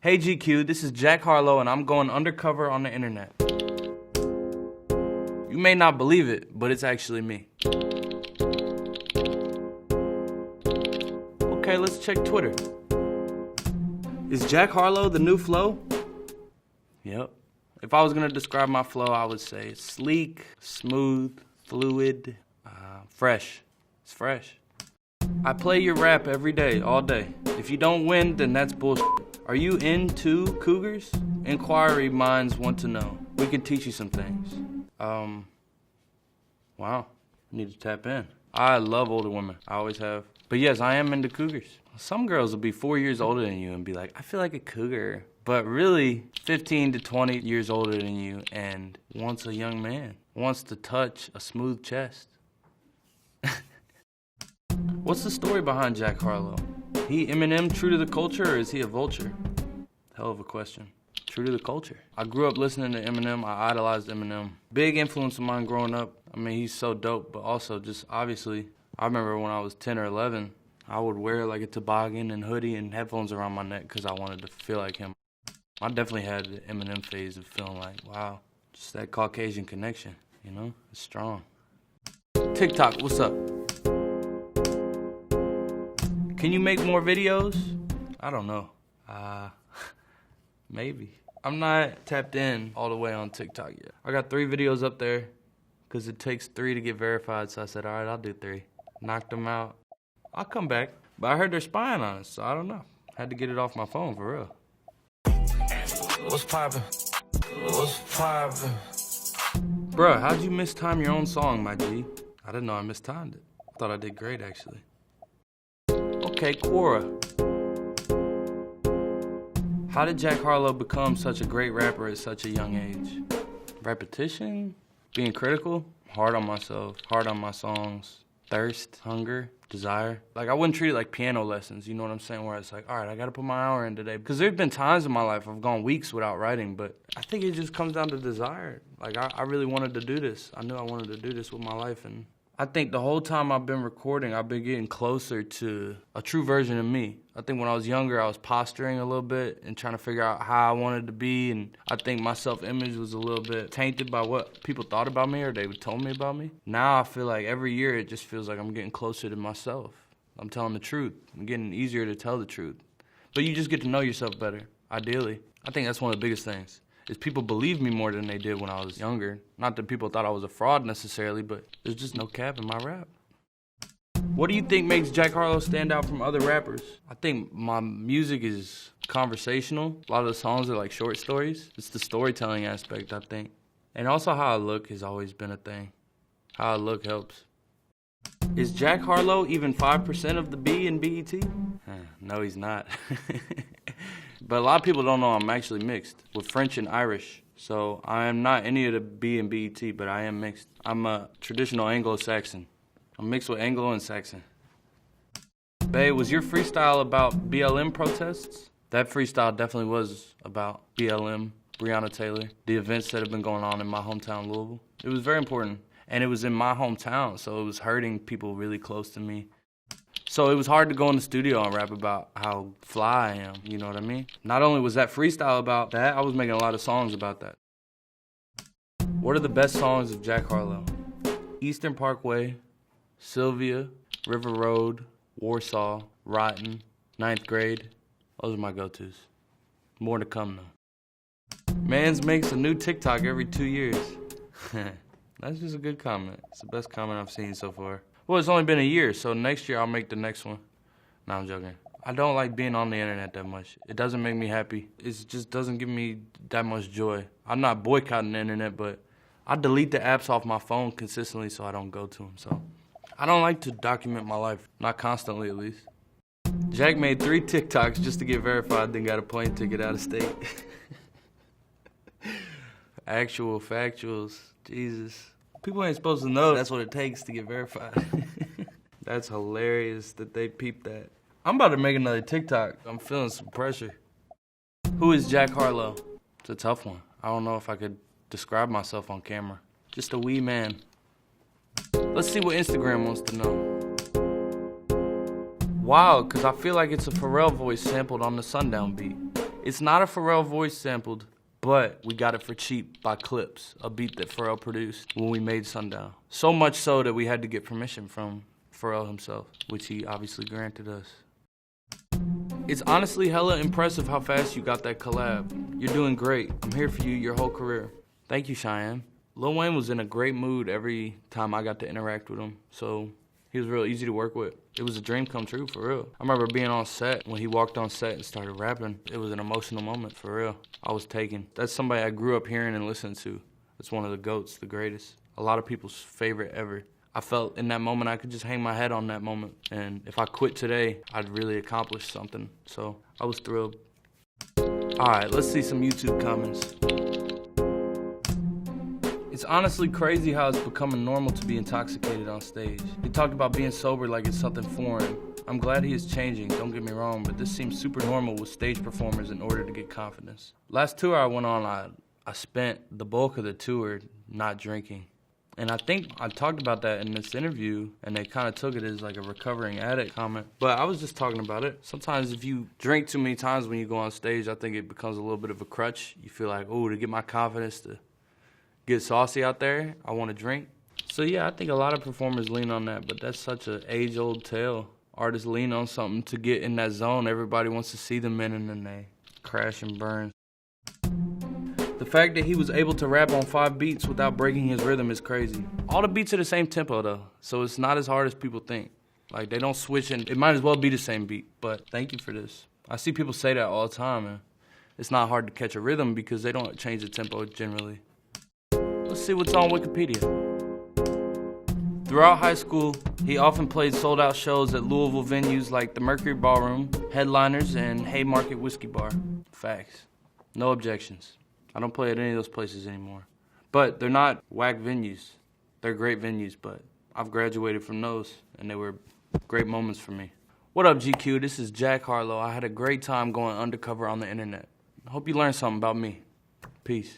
Hey GQ, this is Jack Harlow and I'm going undercover on the internet. You may not believe it, but it's actually me. Okay, let's check Twitter. Is Jack Harlow the new flow? Yep. If I was gonna describe my flow, I would say it's sleek, smooth, fluid, fresh. It's fresh. I play your rap every day, all day. If you don't win, then that's bullshit. Are you into cougars? Inquiry minds want to know. We can teach you some things. Wow. Need to tap in. I love older women. I always have. But yes, I am into cougars. Some girls will be 4 years older than you and be like, I feel like a cougar. But really, 15 to 20 years older than you and wants a young man. Wants to touch a smooth chest. What's the story behind Jack Harlow? He Eminem, true to the culture, or is he a vulture? Hell of a question. True to the culture. I grew up listening to Eminem. I idolized Eminem. Big influence of mine growing up. I mean, he's so dope, but also just obviously, I remember when I was 10 or 11, I would wear like a toboggan and hoodie and headphones around my neck because I wanted to feel like him. I definitely had the Eminem phase of feeling like, wow, just that Caucasian connection, you know? It's strong. TikTok, what's up? Can you make more videos? I don't know. Maybe. I'm not tapped in all the way on TikTok yet. I got 3 videos up there because it takes 3 to get verified, so I said, all right, I'll do 3. Knocked them out. I'll come back. But I heard they're spying on us, so I don't know. Had to get it off my phone, for real. What's poppin'? What's poppin'? Bruh, how'd you mistime your own song, my G? I didn't know I mistimed it. I thought I did great, actually. Okay, Quora. How did Jack Harlow become such a great rapper at such a young age? Repetition? Being critical? Hard on myself, hard on my songs. Thirst, hunger, desire. Like, I wouldn't treat it like piano lessons, you know what I'm saying? Where it's like, all right, I gotta put my hour in today. Because there's been times in my life I've gone weeks without writing, but I think it just comes down to desire. Like, I really wanted to do this. I knew I wanted to do this with my life, and I think the whole time I've been recording, I've been getting closer to a true version of me. I think when I was younger, I was posturing a little bit and trying to figure out how I wanted to be, and I think my self-image was a little bit tainted by what people thought about me or they told me about me. Now I feel like every year it just feels like I'm getting closer to myself. I'm telling the truth. I'm getting easier to tell the truth. But you just get to know yourself better, ideally. I think that's one of the biggest things. Is people believe me more than they did when I was younger. Not that people thought I was a fraud necessarily, but there's just no cap in my rap. What do you think makes Jack Harlow stand out from other rappers? I think my music is conversational. A lot of the songs are like short stories. It's the storytelling aspect, I think. And also how I look has always been a thing. How I look helps. Is Jack Harlow even 5% of the B in BET? No, he's not. But a lot of people don't know I'm actually mixed with French and Irish. So I am not any of the B and BET, but I am mixed. I'm a traditional Anglo-Saxon. I'm mixed with Anglo and Saxon. Bae, was your freestyle about BLM protests? That freestyle definitely was about BLM, Breonna Taylor, the events that have been going on in my hometown, Louisville. It was very important. And it was in my hometown, so it was hurting people really close to me. So it was hard to go in the studio and rap about how fly I am, you know what I mean? Not only was that freestyle about that, I was making a lot of songs about that. What are the best songs of Jack Harlow? Eastern Parkway, Sylvia, River Road, Warsaw, Rotten, 9th Grade. Those are my go-tos. More to come though. Mans makes a new TikTok every 2 years. That's just a good comment. It's the best comment I've seen so far. Well, it's only been a year, so next year I'll make the next one. No, I'm joking. I don't like being on the internet that much. It doesn't make me happy. It just doesn't give me that much joy. I'm not boycotting the internet, but I delete the apps off my phone consistently so I don't go to them. So I don't like to document my life, not constantly at least. Jack made 3 TikToks just to get verified, then got a plane ticket out of state. Actual factuals, Jesus. People ain't supposed to know that's what it takes to get verified. That's hilarious that they peeped that. I'm about to make another TikTok. I'm feeling some pressure. Who is Jack Harlow? It's a tough one. I don't know if I could describe myself on camera. Just a wee man. Let's see what Instagram wants to know. Wild, because I feel like it's a Pharrell voice sampled on the Sundown beat. It's not a Pharrell voice sampled, but we got it for cheap by Clips, a beat that Pharrell produced when we made Sundown. So much so that we had to get permission from Pharrell himself, which he obviously granted us. It's honestly hella impressive how fast you got that collab. You're doing great. I'm here for you your whole career. Thank you, Cheyenne. Lil Wayne was in a great mood every time I got to interact with him, so he was real easy to work with. It was a dream come true, for real. I remember being on set, when he walked on set and started rapping, it was an emotional moment, for real. I was taken. That's somebody I grew up hearing and listening to. It's one of the GOATs, the greatest. A lot of people's favorite ever. I felt in that moment I could just hang my head on that moment, and if I quit today, I'd really accomplish something. So I was thrilled. All right, let's see some YouTube comments. It's honestly crazy how it's becoming normal to be intoxicated on stage. He talked about being sober like it's something foreign. I'm glad he is changing, don't get me wrong, but this seems super normal with stage performers in order to get confidence. Last tour I went on, I spent the bulk of the tour not drinking. And I think I talked about that in this interview, and they kind of took it as like a recovering addict comment. But I was just talking about it. Sometimes if you drink too many times when you go on stage, I think it becomes a little bit of a crutch. You feel like, oh, to get my confidence to get saucy out there, I want to drink. So yeah, I think a lot of performers lean on that, but that's such an age-old tale. Artists lean on something to get in that zone everybody wants to see them in, and then they crash and burn. The fact that he was able to rap on 5 beats without breaking his rhythm is crazy. All the beats are the same tempo though, so it's not as hard as people think. Like, they don't switch, and it might as well be the same beat, but thank you for this. I see people say that all the time, and it's not hard to catch a rhythm because they don't change the tempo generally. Let's see what's on Wikipedia. Throughout high school, he often played sold-out shows at Louisville venues like the Mercury Ballroom, Headliners, and Haymarket Whiskey Bar. Facts. No objections. I don't play at any of those places anymore. But they're not whack venues. They're great venues, but I've graduated from those, and they were great moments for me. What up, GQ? This is Jack Harlow. I had a great time going undercover on the internet. Hope you learned something about me. Peace.